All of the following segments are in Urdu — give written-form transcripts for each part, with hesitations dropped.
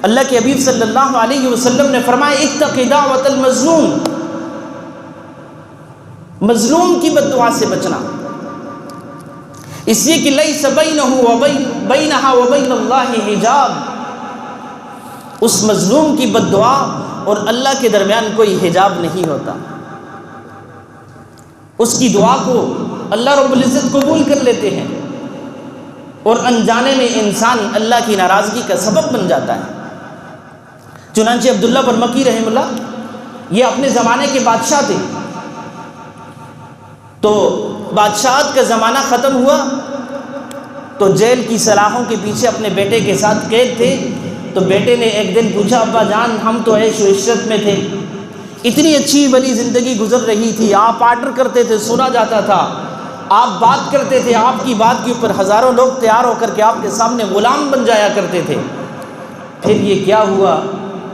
اللہ کے حبیب صلی اللہ علیہ وسلم نے فرمایا اتق دعوت المظلوم، مظلوم کی بد دعا سے بچنا، اس لیے کہ لیس بینہا وبین اللہ حجاب، اس مظلوم کی بد دعا اور اللہ کے درمیان کوئی حجاب نہیں ہوتا، اس کی دعا کو اللہ رب العزت قبول کر لیتے ہیں اور انجانے میں انسان اللہ کی ناراضگی کا سبب بن جاتا ہے۔ چنانچہ عبداللہ بن مکی رحمہ اللہ یہ اپنے زمانے کے بادشاہ تھے، تو بادشاہت کا زمانہ ختم ہوا تو جیل کی سلاخوں کے پیچھے اپنے بیٹے کے ساتھ قید تھے، تو بیٹے نے ایک دن پوچھا ابا جان ہم تو عیش و عشرت میں تھے، اتنی اچھی بھلی زندگی گزر رہی تھی، آپ آرڈر کرتے تھے سنا جاتا تھا، آپ بات کرتے تھے، آپ کی بات کے اوپر ہزاروں لوگ تیار ہو کر کے آپ کے سامنے غلام بن جایا کرتے تھے، پھر یہ کیا ہوا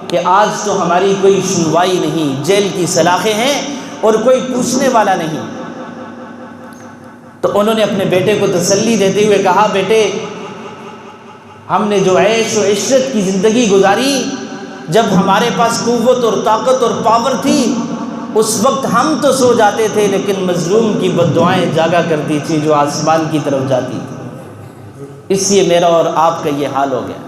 کہ آج تو ہماری کوئی سنوائی نہیں، جیل کی سلاخیں ہیں اور کوئی پوچھنے والا نہیں۔ تو انہوں نے اپنے بیٹے کو تسلی دیتے ہوئے کہا بیٹے ہم نے جو عیش و عشرت کی زندگی گزاری، جب ہمارے پاس قوت اور طاقت اور پاور تھی اس وقت ہم تو سو جاتے تھے، لیکن مظلوم کی بد دعائیں جاگا کرتی تھی جو آسمان کی طرف جاتی تھی، اس لیے میرا اور آپ کا یہ حال ہو گیا۔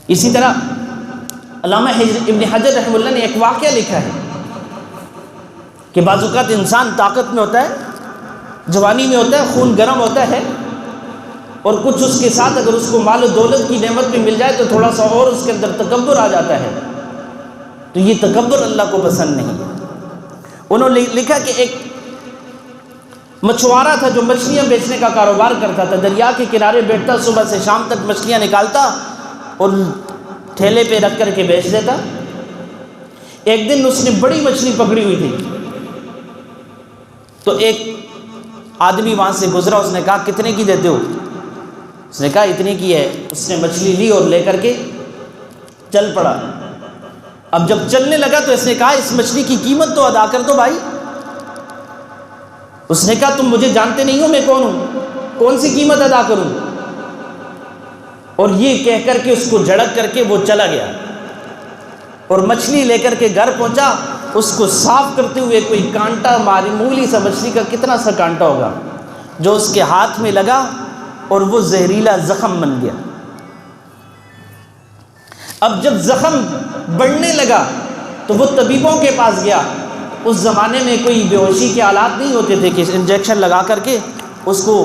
اسی طرح علامہ ابن حجر رحمہ اللہ نے ایک واقعہ لکھا ہے کہ بعض اوقات انسان طاقت میں ہوتا ہے، جوانی میں ہوتا ہے، خون گرم ہوتا ہے، اور کچھ اس کے ساتھ اگر اس کو مال و دولت کی نعمت بھی مل جائے تو تھوڑا سا اور اس کے اندر تکبر آ جاتا ہے، تو یہ تکبر اللہ کو پسند نہیں ہے۔ انہوں نے لکھا کہ ایک مچھوارا تھا جو مچھلیاں بیچنے کا کاروبار کرتا تھا، دریا کے کنارے بیٹھتا، صبح سے شام تک مچھلیاں نکالتا اور ٹھیلے پہ رکھ کر کے بیچ دیتا۔ ایک دن اس نے بڑی مچھلی پکڑی ہوئی تھی، تو ایک آدمی وہاں سے گزرا، اس نے کہا کتنے کی دیتے ہو؟ اس نے کہا اتنے کی ہے۔ اس نے مچھلی لی اور لے کر کے چل پڑا۔ اب جب چلنے لگا تو اس نے کہا اس مچھلی کی قیمت تو ادا کر دو بھائی۔ اس نے کہا تم مجھے جانتے نہیں ہو میں کون ہوں، کون سی قیمت ادا کروں؟ اور یہ کہہ کر کے اس کو جھڑک کر کے وہ چلا گیا اور مچھلی لے کر کے گھر پہنچا، اس کو صاف کرتے ہوئے کوئی کانٹا معمولی سا مچھلی کا کتنا سا کانٹا ہوگا جو اس کے ہاتھ میں لگا اور وہ زہریلا زخم بن گیا۔ اب جب زخم بڑھنے لگا تو وہ طبیبوں کے پاس گیا۔ اس زمانے میں کوئی بے ہوشی کے آلات نہیں ہوتے تھے کہ انجیکشن لگا کر کے اس کو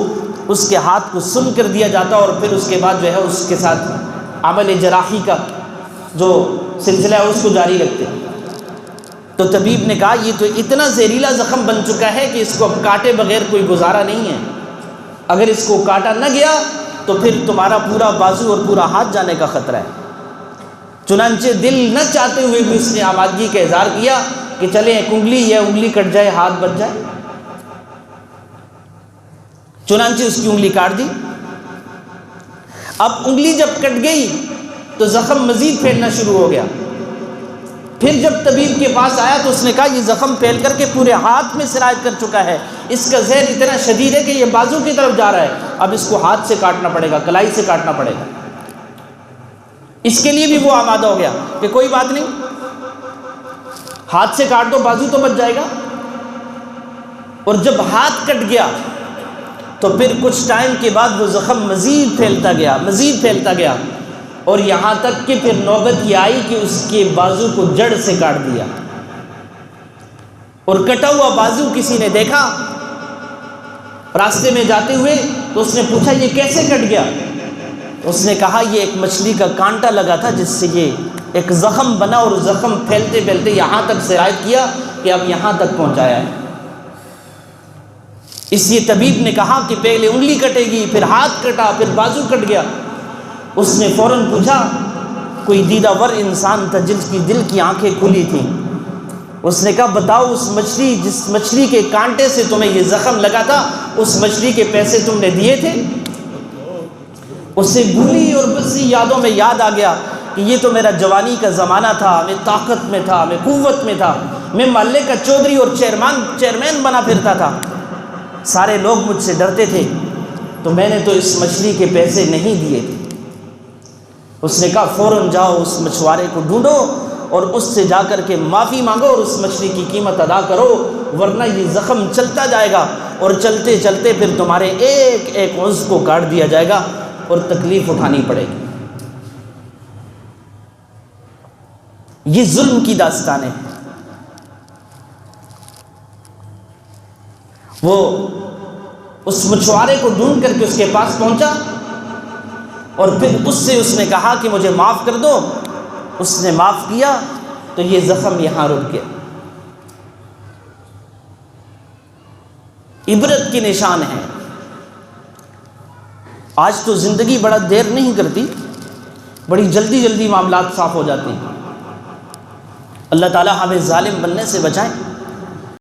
اس کے ہاتھ کو سن کر دیا جاتا اور پھر اس کے بعد جو ہے اس کے ساتھ عمل جراحی کا جو سلسلہ ہے اس کو جاری رکھتے۔ تو طبیب نے کہا یہ تو اتنا زہریلا زخم بن چکا ہے کہ اس کو اب کاٹے بغیر کوئی گزارا نہیں ہے، اگر اس کو کاٹا نہ گیا تو پھر تمہارا پورا بازو اور پورا ہاتھ جانے کا خطرہ ہے۔ چنانچہ دل نہ چاہتے ہوئے بھی اس نے آمادگی کا اظہار کیا کہ چلیں ایک انگلی یا انگلی کٹ جائے ہاتھ بچ جائے۔ چنانچہ اس کی انگلی کاٹ دی۔ اب انگلی جب کٹ گئی تو زخم مزید پھیلنا شروع ہو گیا۔ پھر جب طبیب کے پاس آیا تو اس نے کہا یہ زخم پھیل کر کے پورے ہاتھ میں سرایت کر چکا ہے، اس کا زہر اتنا شدید ہے کہ یہ بازو کی طرف جا رہا ہے، اب اس کو ہاتھ سے کاٹنا پڑے گا، کلائی سے کاٹنا پڑے گا۔ اس کے لیے بھی وہ آمادہ ہو گیا کہ کوئی بات نہیں، ہاتھ سے کاٹ دو بازو تو بچ جائے گا۔ اور جب ہاتھ کٹ گیا تو پھر کچھ ٹائم کے بعد وہ زخم مزید پھیلتا گیا، مزید پھیلتا گیا، اور یہاں تک کہ پھر نوبت یہ آئی کہ اس کے بازو کو جڑ سے کاٹ دیا۔ اور کٹا ہوا بازو کسی نے دیکھا راستے میں جاتے ہوئے تو اس نے پوچھا یہ کیسے کٹ گیا؟ اس نے کہا یہ ایک مچھلی کا کانٹا لگا تھا جس سے یہ ایک زخم بنا، اور زخم پھیلتے پھیلتے یہاں تک سرایت کیا کہ اب یہاں تک پہنچایا ہے۔ اس لیے طبیب نے کہا کہ پہلے انگلی کٹے گی، پھر ہاتھ کٹا، پھر بازو کٹ گیا۔ اس نے فوراً پوچھا کوئی دیدہ ور انسان تھا جس کی دل کی آنکھیں کھلی تھیں، اس نے کہا بتاؤ اس مچھلی جس مچھلی کے کانٹے سے تمہیں یہ زخم لگا تھا اس مچھلی کے پیسے تم نے دیے تھے؟ اسے بھولی اور بسی یادوں میں یاد آ گیا کہ یہ تو میرا جوانی کا زمانہ تھا، میں طاقت میں تھا، میں قوت میں تھا، میں محلے کا چودھری اور چیئرمین بنا پھرتا تھا، سارے لوگ مجھ سے ڈرتے تھے، تو میں نے تو اس مچھلی کے پیسے نہیں دیے تھے۔ اس نے کہا فوراً جاؤ اس مچھوارے کو ڈھونڈو اور اس سے جا کر کے معافی مانگو اور اس مچھلی کی قیمت ادا کرو، ورنہ یہ زخم چلتا جائے گا اور چلتے چلتے پھر تمہارے ایک ایک عضو کو کاٹ دیا جائے گا اور تکلیف اٹھانی پڑے گی۔ یہ ظلم کی داستانیں ہیں۔ وہ اس مچھوارے کو ڈھونڈ کر کے اس کے پاس پہنچا اور پھر اس سے اس نے کہا کہ مجھے معاف کر دو۔ اس نے معاف کیا تو یہ زخم یہاں رک گیا۔ عبرت کے نشان ہیں۔ آج تو زندگی بڑا دیر نہیں کرتی، بڑی جلدی جلدی معاملات صاف ہو جاتے ہیں۔ اللہ تعالی ہمیں ظالم بننے سے بچائیں۔